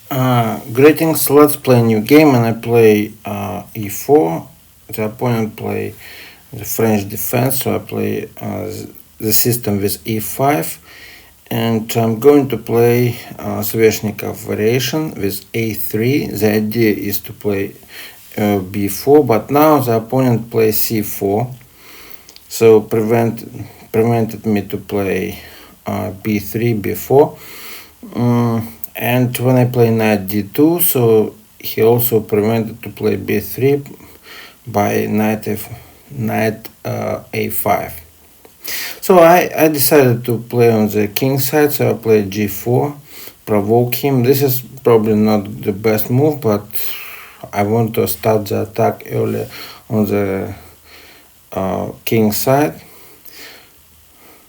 Greetings, let's play a new game, and I play e4. The opponent play the French defense, so I play the system with e5. And I'm going to play Sveshnikov variation with a3. The idea is to play b4, but now the opponent plays c4, so prevented me to play b3, b4. And when I play knight d2, so he also prevented to play b3 by knight a5. So I decided to play on the king side, so I played g4, provoke him. This is probably not the best move, but I want to start the attack early on the king side.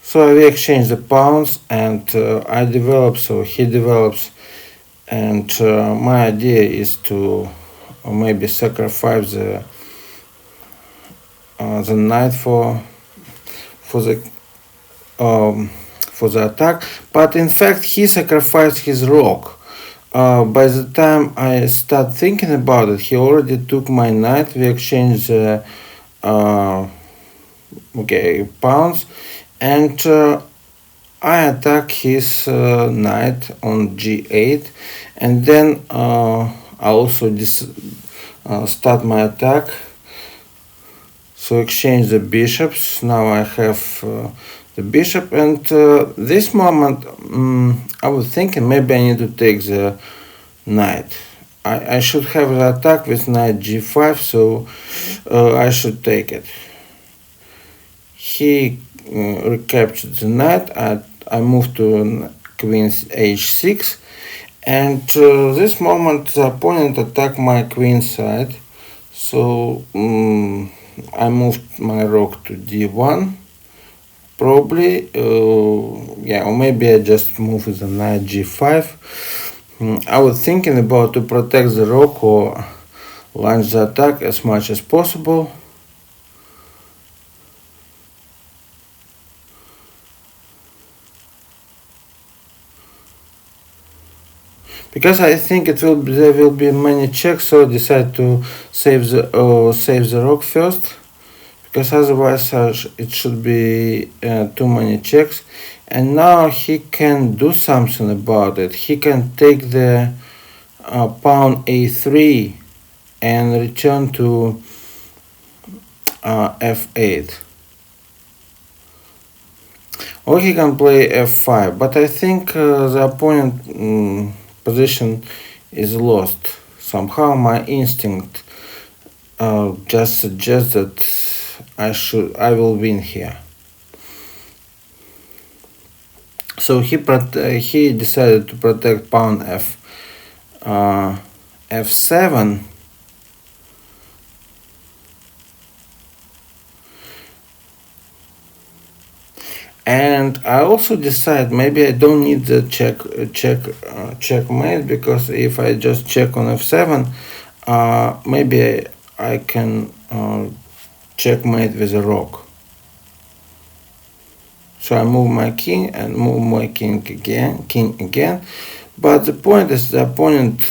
So we exchange the pawns, and I develop, so he develops, and my idea is to maybe sacrifice the knight for the attack, but in fact he sacrificed his rook. By the time I start thinking about it, he already took my knight. We exchanged the pawns, and I attack his knight on g8, and then I also start my attack. So exchange the bishops. Now I have the bishop, and this moment I was thinking maybe I need to take the knight. I should have the attack with knight g5, so I should take it. He recaptured the knight. I moved to queen h6, and this moment the opponent attacked my queen side, so I moved my rook to d1, probably, or maybe I just moved the knight g5. I was thinking about to protect the rook or launch the attack as much as possible. Because I think there will be many checks, so I decide to save the rook first, because otherwise it should be too many checks. And now he can do something about it. He can take the pawn a3 and return to f8. Or he can play f5, but I think the opponent position is lost. Somehow my instinct just suggests that I will win here. So he decided to protect pawn f7. And I also decide maybe I don't need the checkmate, because if I just check on f7, maybe I can checkmate with a rook. So I move my king and move my king again. But the point is the opponent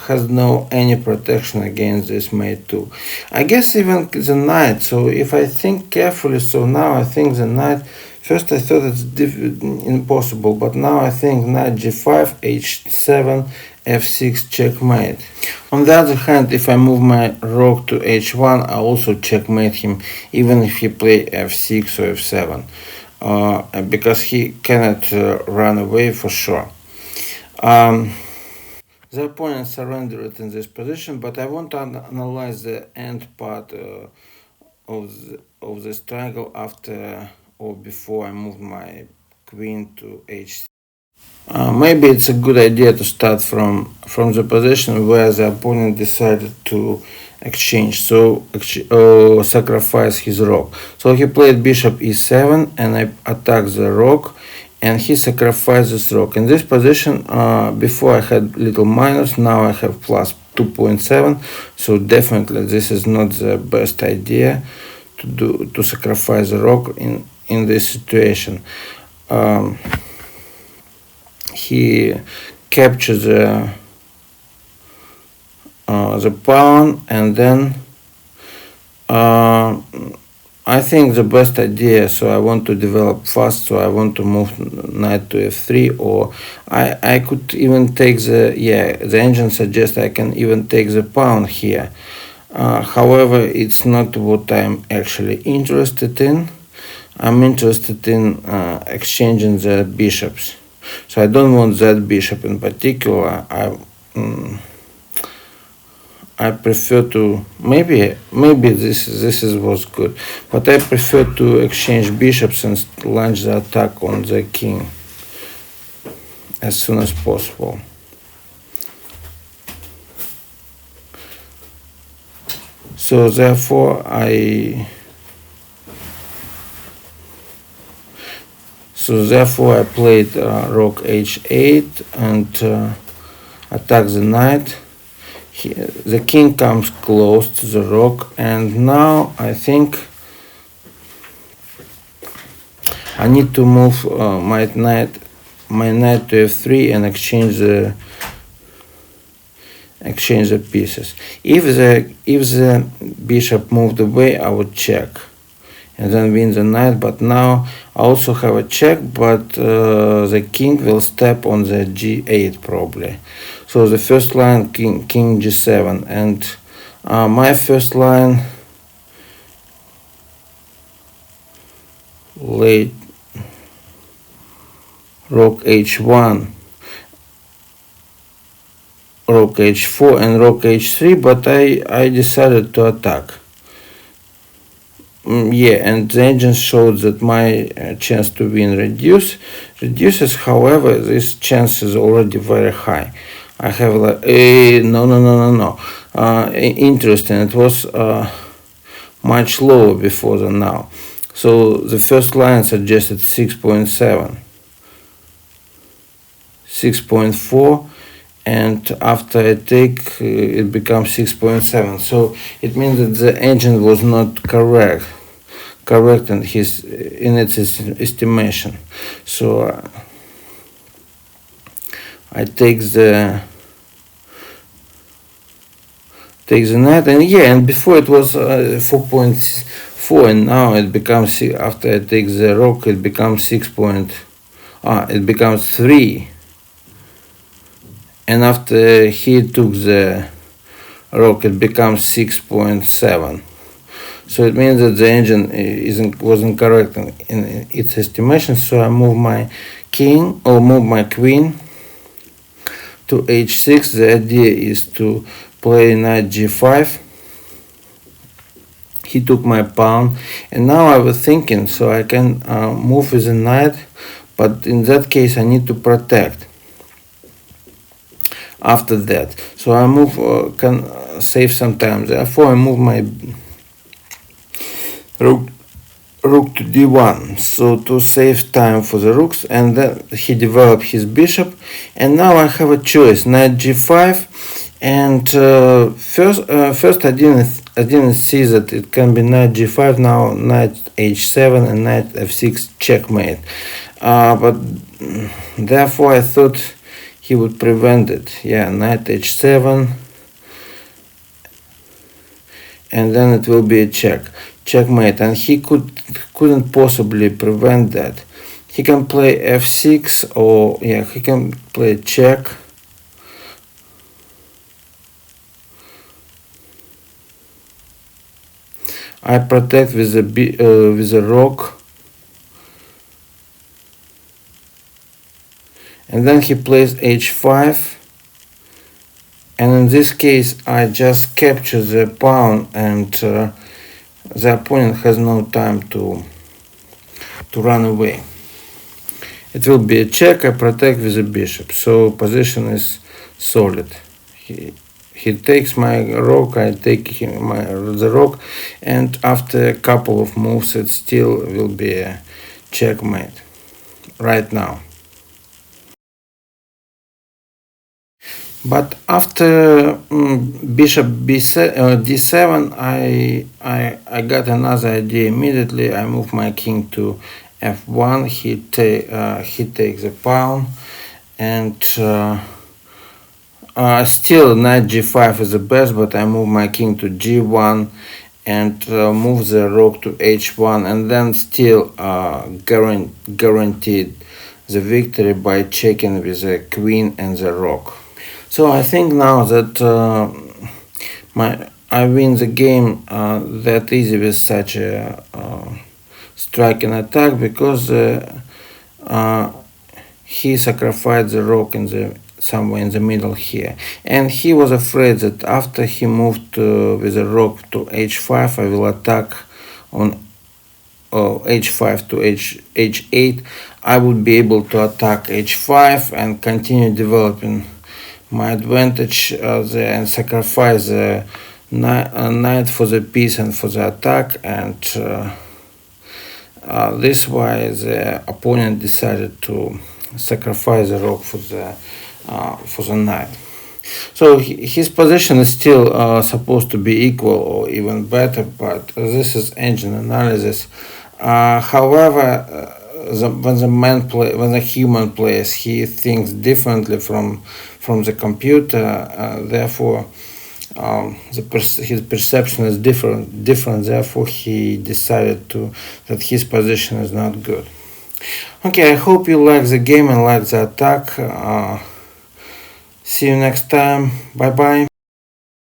has no any protection against this mate too. I guess even the knight. So if I think carefully, so now I think the knight. First I thought it's impossible, but now I think knight g5, h7, f6, checkmate. On the other hand, if I move my rook to h1, I also checkmate him, even if he play f6 or f7, because he cannot run away for sure. The opponent surrendered in this position, but I want to analyze the end part of this triangle after or before I move my queen to h6. Maybe it's a good idea to start from the position where the opponent decided to exchange, so sacrifice his rook. So he played bishop e7, and I attacked the rook, and he sacrificed this rook. In this position, before I had little minus, now I have plus 2.7, so definitely this is not the best idea to sacrifice the rook in this situation. He captures the the pawn, and then I think the best idea, so I want to develop fast, so I want to move knight to f3, or I could even take the engine suggests I can even take the pawn here. However, it's not what I'm actually interested in. I'm interested in exchanging the bishops. So I don't want that bishop in particular. I prefer to maybe this was good, but I prefer to exchange bishops and launch the attack on the king as soon as possible. So therefore I played rook h8 and attack the knight. The king comes close to the rook, and now I think I need to move my knight to f3 and exchange the pieces. If the bishop moved away, I would check and then win the knight, but now I also have a check, but the king will step on the g8 probably. So the first line, king g7, and my first line late rook h1, rook h4 and rook h3, but I decided to attack. And the engine showed that my chance to win reduces. However, this chance is already very high. I have like no. Interesting. It was much lower before than now. So the first line suggested 6.7, 6.4. And after I take, it becomes 6.7. So it means that the engine was not correct in its estimation. So I take the knight, and before it was 4.4, and now it becomes, after I take the rook, it becomes 3. And after he took the rook, it becomes 6.7. So it means that the engine wasn't correct in its estimation. So I move my king, or move my queen to h6. The idea is to play knight g5. He took my pawn, and now I was thinking, so I can move with the knight, but in that case I need to protect after that. So I move, can save some time. Therefore I move my rook to d1, so to save time for the rooks, and then he developed his bishop, and now I have a choice, knight g5, and first I didn't see that it can be knight g5. Now knight h7 and knight f6 checkmate, but therefore I thought he would prevent it. Knight h7, and then it will be a checkmate, and he couldn't possibly prevent that. He can play f6, or he can play check. I protect with the rook, and then he plays h5, and in this case I just capture the pawn, and the opponent has no time to run away. It will be a check. I protect with the bishop, so position is solid. He takes my rook, I take the rook, and after a couple of moves it still will be a checkmate right now. But after bishop d7, I got another idea immediately. I move my king to f1. He takes the pawn, and Still knight g5 is the best, but I move my king to g1 and move the rook to h1, and then still guaranteed the victory by checking with the queen and the rook. So I think now that I win the game that easy with such a striking attack, because he sacrificed the rook in the somewhere in the middle here, and he was afraid that after he moved with the rook to h5, I will attack on h5 to h8. I would be able to attack h5 and continue developing my advantage there and sacrifice the knight for the piece and for the attack, and this why the opponent decided to sacrifice the rook for the knight. So his position is still supposed to be equal or even better, but this is engine analysis. However, when the human plays, he thinks differently from the computer. Therefore, his perception is different. Therefore, he decided that his position is not good. Okay, I hope you like the game and like the attack. See you next time. Bye bye.